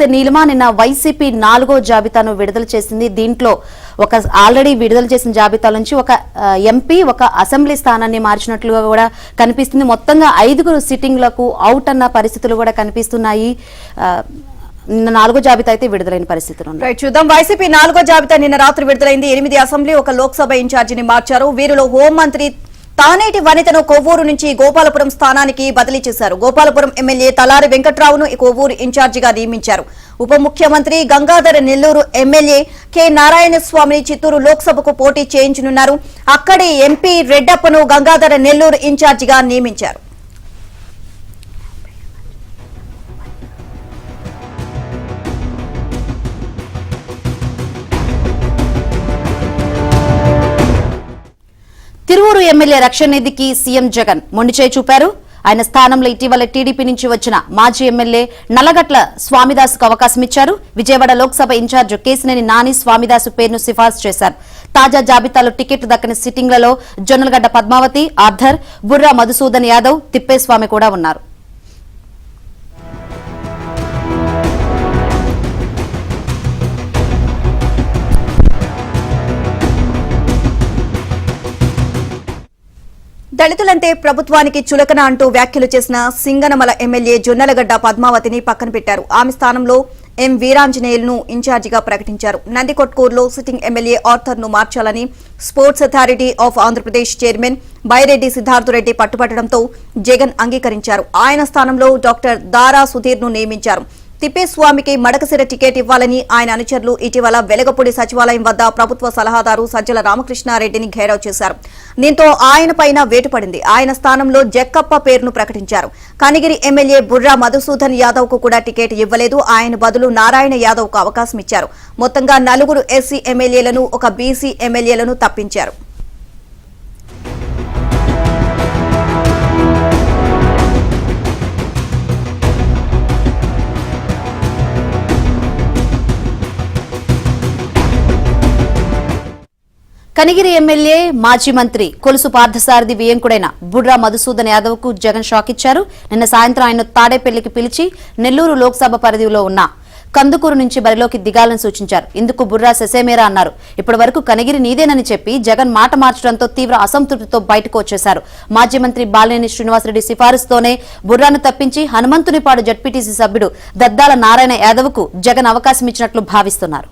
చూస్తే నీలిమా నిన్న వైసీపీ 4వ జాబితాను విడుదల చేసింది. దీంట్లో ఒక ఆల్రెడీ విడుదల చేసిన జాబితా నుంచి ఒక ఎంపీ ఒక అసెంబ్లీ స్థానాన్ని మార్చినట్లుగా కూడా కనిపిస్తుంది. మొత్తంగా 5 సిట్టింగ్లకు అవుట్ అన్న పరిస్థితులు కూడా కనిపిస్తున్నాయి. నిన్న 4వ జాబితా అయితే విడుదలైన పరిస్థితులు చూద్దాం. వైసీపీ 4వ జాబితా నిన్న రాత్రి విడుదలైంది. 8 అసెంబ్లీ ఒక లోక్సభ ఇన్ఛార్జిని మార్చారు. వీరిలో హోంమంత్రి తానేటి వనితను కొవ్వూరు నుంచి గోపాలపురం స్థానానికి బదిలీ చేశారు. గోపాలపురం ఎమ్మెల్యే తలారి వెంకట్రావును కొవ్వూరు ఇన్ఛార్జిగా నియమించారు. ఉప ముఖ్యమంత్రి గంగాధర నెల్లూరు ఎమ్మెల్యే కె నారాయణస్వామిని చిత్తూరు లోక్సభకు పోటీ చేయించనున్నారు. అక్కడి ఎంపీ రెడ్డప్పను గంగాధర నెల్లూరు ఇన్ఛార్జిగా నియమించారు. తిరువూరు ఎమ్మెల్యే రక్షణ నిధికి సీఎం జగన్ మొండిచేయి చూపారు. ఆయన స్థానంలో ఇటీవల టీడీపీ నుంచి వచ్చిన మాజీ ఎమ్మెల్యే నల్లగట్ల స్వామిదాసుకు అవకాశం ఇచ్చారు. విజయవాడ లోక్సభ ఇన్ఛార్జ్ కేసినేని నాని స్వామిదాసు పేరును సిఫార్సు చేశారు. తాజా జాబితాలో టికెట్ దక్కని సిట్టింగ్లలో జొన్నలగడ్డ పద్మావతి, ఆర్థర్, బుర్రా మధుసూదన్ యాదవ్, తిప్పేస్వామి కూడా ఉన్నారు. దళితులంటే ప్రభుత్వానికి చులకన అంటూ వ్యాఖ్యలు చేసిన సింగనమల ఎమ్మెల్యే జొన్నలగడ్డ పద్మావతిని పక్కన పెట్టారు. ఆమె స్థానంలో ఎం వీరాంజనేయులను ఇన్ఛార్జిగా ప్రకటించారు. నందికొట్కూరులో సిట్టింగ్ ఎమ్మెల్యే ఆర్థర్ ను మార్చాలని sports authority of Andhra Pradesh chairman Byreddy Siddharth Reddy పట్టుబట్టడంతో జగన్ అంగీకరించారు. ఆయన స్థానంలో డాక్టర్ దారా సుధీర్ ను నియమించారు. తిప్పేస్వామికి మడకసిర టికెట్ ఇవ్వాలని ఆయన అనుచరులు ఇటీవల వెలగపూడి సచివాలయం వద్ద ప్రభుత్వ సలహాదారు సజ్జల రామకృష్ణారెడ్డిని ఘేరావ్ చేశారు. దీంతో ఆయన పైన వేటుపడింది. ఆయన స్థానంలో జక్కప్ప పేరును ప్రకటించారు. కనిగిరి ఎమ్మెల్యే బుర్రా మధుసూదన్ యాదవ్ కు కూడా టికెట్ ఇవ్వలేదు. ఆయన బదులు నారాయణ యాదవ్ కు అవకాశం ఇచ్చారు. మొత్తంగా 4 ఎస్సీ ఎమ్మెల్యేలను, ఒక బీసీ ఎమ్మెల్యేలను తప్పించారు. కనిగిరి ఎమ్మెల్యే మాజీ మంత్రి కొలుసు పార్థసారథి వియంకుడైన బుర్రా మధుసూదన్ యాదవ్ కు జగన్ షాక్ ఇచ్చారు. నిన్న సాయంత్రం ఆయన తాడేపల్లికి పిలిచి నెల్లూరు లోక్సభ పరిధిలో ఉన్న కందుకూరు నుంచి బరిలోకి దిగాలని సూచించారు. ఇందుకు బుర్రా సెసేమేరా అన్నారు. ఇప్పటి వరకు కనిగిరి నీదేనని చెప్పి జగన్ మాట మార్చడంతో తీవ్ర అసంతృప్తితో బయటకు వచ్చేశారు. మాజీ మంత్రి బాలినేని శ్రీనివాసరెడ్డి సిఫారసుతోనే బుర్రాను తప్పించి హనుమంతునిపాడు జడ్పీటీసీ సభ్యుడు దద్దాల నారాయణ యాదవ్ కు జగన్ అవకాశం ఇచ్చినట్లు భావిస్తున్నారు.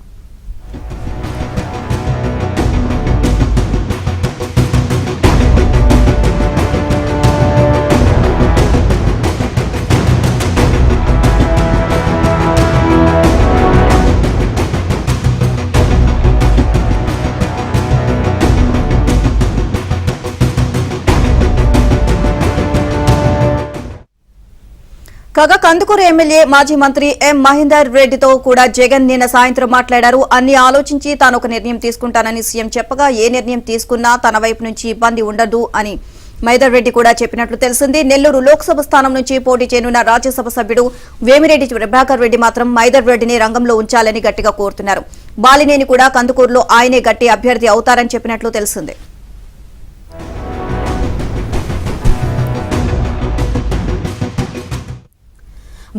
కాగా కందుకూరు ఎమ్మెల్యే మాజీ మంత్రి ఎం మహేందర్ రెడ్డితో కూడా జగన్ నిన్న సాయంత్రం మాట్లాడారు. అన్ని ఆలోచించి తాను ఒక నిర్ణయం తీసుకుంటానని సీఎం చెప్పగా ఏ నిర్ణయం తీసుకున్నా తన వైపు నుంచి ఇబ్బంది ఉండదు అని మహేందర్ రెడ్డి కూడా చెప్పినట్లు తెలిసింది. నెల్లూరు లోక్సభ స్థానం నుంచి పోటీ చేయనున్న రాజ్యసభ సభ్యుడు వేమిరెడ్డి ప్రభాకర్ రెడ్డి మాత్రం మహేందర్ రెడ్డిని రంగంలో ఉంచాలని గట్టిగా కోరుతున్నారు. బాలినేని కూడా కందుకూరులో ఆయనే గట్టి అభ్యర్థి అవుతారని చెప్పినట్లు తెలిసింది.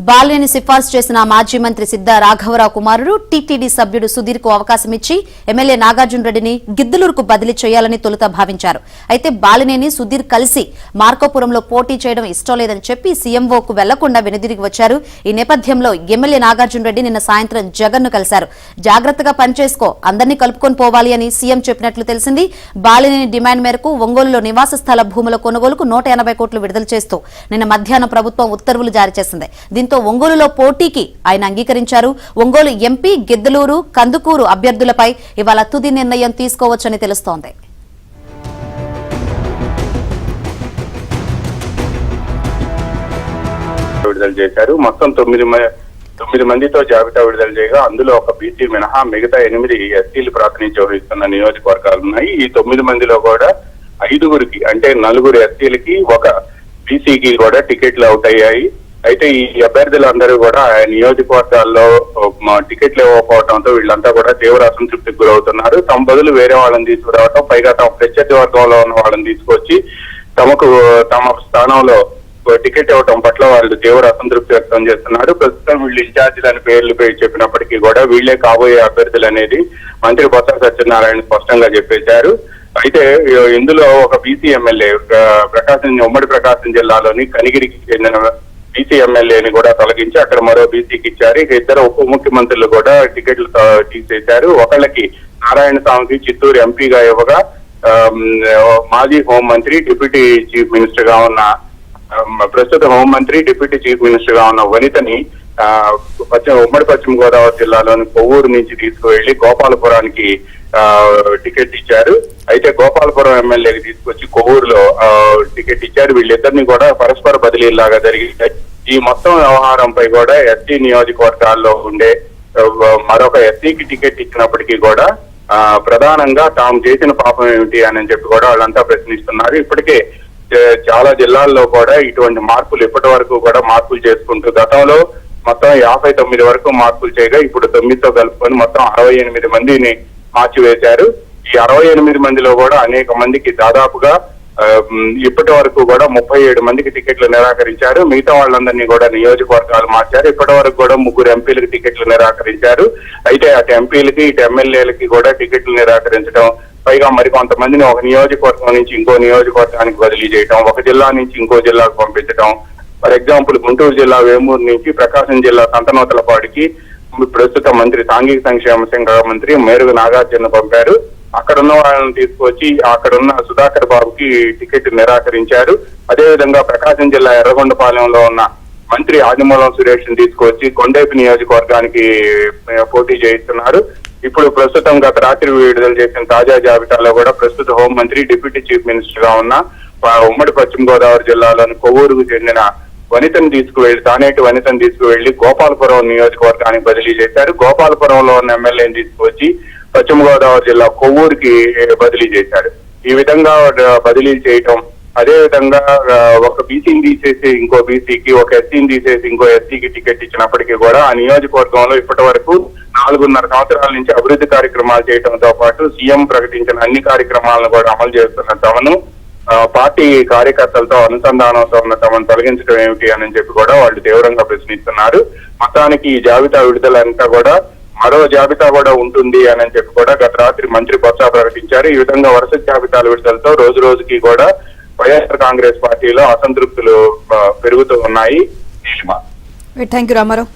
బాలినేని సిఫార్సు చేసిన మాజీ మంత్రి సిద్ధ రాఘవరావు కుమారుడు టీటీడీ సభ్యుడు సుధీర్ కు అవకాశం ఇచ్చి ఎమ్మెల్యే నాగార్జున రెడ్డిని గిద్దలూరుకు బదిలీ చేయాలని తొలుత భావించారు. అయితే బాలినేని సుధీర్ కలిసి మార్కాపురంలో పోటీ చేయడం ఇష్టం లేదని చెప్పి సీఎంఓకు వెళ్లకుండా వెనుదిరిగి వచ్చారు. ఈ నేపథ్యంలో ఎమ్మెల్యే నాగార్జున రెడ్డి నిన్న సాయంత్రం జగన్ ను కలిశారు. జాగ్రత్తగా పనిచేసుకో, అందరినీ కలుపుకొని పోవాలి అని సీఎం చెప్పినట్లు తెలిసింది. బాలినేని డిమాండ్ మేరకు ఒంగోలులో నివాస స్థల భూముల కొనుగోలుకు 180 కోట్లు విడుదల చేస్తూ నిన్న మధ్యాహ్నం ప్రభుత్వం ఉత్తర్వులు జారీ చేసింది. దీంతో ఒంగోలులో పోటీకి ఆయన అంగీకరించారు. ఒంగోలు ఎంపీ, గిద్దలూరు, కందుకూరు అభ్యర్థులపై ఇవాళ తుది నిర్ణయం తీసుకోవచ్చని తెలుస్తోంది. విడుదల చేశారు. మొత్తం 9 మందితో జాబితా విడుదల చేయగా అందులో ఒక బీసీ మినహా మిగతా 8 ఎస్సీలు ప్రాతినిధ్యం వహిస్తున్న నియోజకవర్గాలు ఉన్నాయి. ఈ 9 మందిలో కూడా 5గురికి అంటే 4 ఎస్సీలకి, ఒక బీసీకి కూడా టికెట్లు అవుట్ అయ్యాయి. అయితే ఈ అభ్యర్థులందరూ కూడా నియోజకవర్గాల్లో టికెట్లు ఇవ్వకపోవడంతో వీళ్ళంతా కూడా తీవ్ర అసంతృప్తికి గురవుతున్నారు. తమ బదులు వేరే వాళ్ళని తీసుకురావడం, పైగా తమ ప్రత్యర్థి వర్గంలో ఉన్న వాళ్ళని తీసుకొచ్చి తమ స్థానంలో టికెట్ ఇవ్వడం పట్ల వాళ్ళు తీవ్ర అసంతృప్తి వ్యక్తం చేస్తున్నారు. ప్రస్తుతం వీళ్ళు ఇన్ఛార్జీలని పేర్లు చెప్పినప్పటికీ కూడా వీళ్లే కాబోయే అభ్యర్థులు అనేది మంత్రి బొత్స సత్యనారాయణ స్పష్టంగా చెప్పేశారు. అయితే ఇందులో ఒక బీసీ ఎమ్మెల్యే ఉమ్మడి ప్రకాశం జిల్లాలోని కనిగిరికి చెందిన బీసీ ఎమ్మెల్యేని కూడా తొలగించి అక్కడ మరో బీసీకి ఇచ్చారు. ఇక ఇద్దరు ఉప ముఖ్యమంత్రులు కూడా టికెట్లు తీసేశారు. ఒకళ్ళకి నారాయణ స్వామికి చిత్తూరు ఎంపీగా ఇవ్వగా మాజీ హోంమంత్రి డిప్యూటీ చీఫ్ మినిస్టర్ గా ఉన్న ప్రస్తుత హోంమంత్రి డిప్యూటీ చీఫ్ మినిస్టర్ గా ఉన్న వనితని ఉమ్మడి పశ్చిమ గోదావరి జిల్లాలోని కొవ్వూరు నుంచి తీసుకువెళ్లి గోపాలపురానికి టికెట్ ఇచ్చారు. అయితే గోపాలపురం ఎమ్మెల్యేకి తీసుకొచ్చి కొవ్వూరులో టికెట్ ఇచ్చారు. వీళ్ళిద్దరిని కూడా పరస్పర బదిలీలాగా జరిగింది. ఈ మొత్తం వ్యవహారంపై కూడా ఎస్సీ నియోజకవర్గాల్లో ఉండే మరొక ఎస్సీకి టికెట్ ఇచ్చినప్పటికీ కూడా ప్రధానంగా తాము చేసిన పాపం ఏమిటి అని చెప్పి కూడా వాళ్ళంతా ప్రశ్నిస్తున్నారు. ఇప్పటికే చాలా జిల్లాల్లో కూడా ఇటువంటి మార్పులు ఇప్పటి వరకు కూడా మార్పులు చేసుకుంటూ గతంలో మొత్తం 59 వరకు మార్పులు చేయగా ఇప్పుడు 9తో కలుపుకొని మొత్తం 68 మందిని మార్చివేశారు. ఈ 68 మందిలో కూడా అనేక మందికి దాదాపుగా ఇప్పటి వరకు కూడా 37 మందికి టికెట్లు నిరాకరించారు. మిగతా వాళ్ళందరినీ కూడా నియోజకవర్గాలు మార్చారు. ఇప్పటి వరకు కూడా 3 ఎంపీలకు టికెట్లు నిరాకరించారు. అయితే అటు ఎంపీలకి ఇటు ఎమ్మెల్యేలకి కూడా టికెట్లు నిరాకరించడం, పైగా మరికొంతమందిని ఒక నియోజకవర్గం నుంచి ఇంకో నియోజకవర్గానికి బదిలీ చేయడం, ఒక జిల్లా నుంచి ఇంకో జిల్లాకు పంపించడం. ఫర్ ఎగ్జాంపుల్ గుంటూరు జిల్లా వేమూరు నుంచి ప్రకాశం జిల్లా సంతనూతలపాడికి ప్రస్తుత మంత్రి సాంఘిక సంక్షేమ శాఖ మంత్రి మేరుగు నాగార్జున పంపారు. అక్కడున్న వాళ్ళని తీసుకొచ్చి అక్కడున్న సుధాకర్ బాబుకి టికెట్ నిరాకరించారు. అదేవిధంగా ప్రకాశం జిల్లా ఎర్రగొండపాలెంలో ఉన్న మంత్రి ఆదిమూలం సురేష్ ని తీసుకొచ్చి కొండేపి నియోజకవర్గానికి పోటీ చేయిస్తున్నారు. ఇప్పుడు ప్రస్తుతం గత రాత్రి విడుదల చేసిన తాజా జాబితాలో కూడా ప్రస్తుత హోంమంత్రి డిప్యూటీ చీఫ్ మినిస్టర్ గా ఉన్న ఉమ్మడి పశ్చిమ గోదావరి జిల్లాలోని కొవ్వూరుకు చెందిన తానేటి వనితను తీసుకువెళ్లి గోపాలపురం నియోజకవర్గానికి బదిలీ చేశారు. గోపాలపురంలో ఉన్న ఎమ్మెల్యేని తీసుకువచ్చి పశ్చిమ గోదావరి జిల్లా కొవ్వూరుకి బదిలీ చేశారు. ఈ విధంగా బదిలీ చేయటం, అదే విధంగా ఒక బీసీని తీసేసి ఇంకో బీసీకి, ఒక ఎస్సీని తీసేసి ఇంకో ఎస్సీకి టికెట్ ఇచ్చినప్పటికీ కూడా ఆ నియోజకవర్గంలో ఇప్పటి వరకు 4.5 సంవత్సరాల నుంచి అభివృద్ధి కార్యక్రమాలు చేయడంతో పాటు సీఎం ప్రకటించిన అన్ని కార్యక్రమాలను కూడా అమలు చేస్తున్న తమను పార్టీ కార్యకర్తలతో అనుసంధానంతో ఉన్న తమను తొలగించడం ఏమిటి అని చెప్పి కూడా వాళ్ళు తీవ్రంగా ప్రశ్నిస్తున్నారు. మొత్తానికి ఈ జాబితా విడుదల అంతా కూడా మరో జాబితా కూడా ఉంటుంది అని చెప్పి కూడా గత రాత్రి మంత్రి బొత్స ప్రకటించారు. ఈ విధంగా వరుస జాబితాల విడుదలతో రోజు రోజుకి కూడా వైఎస్ఆర్ కాంగ్రెస్ పార్టీలో అసంతృప్తులు పెరుగుతూ ఉన్నాయి. Thank you Ramarao.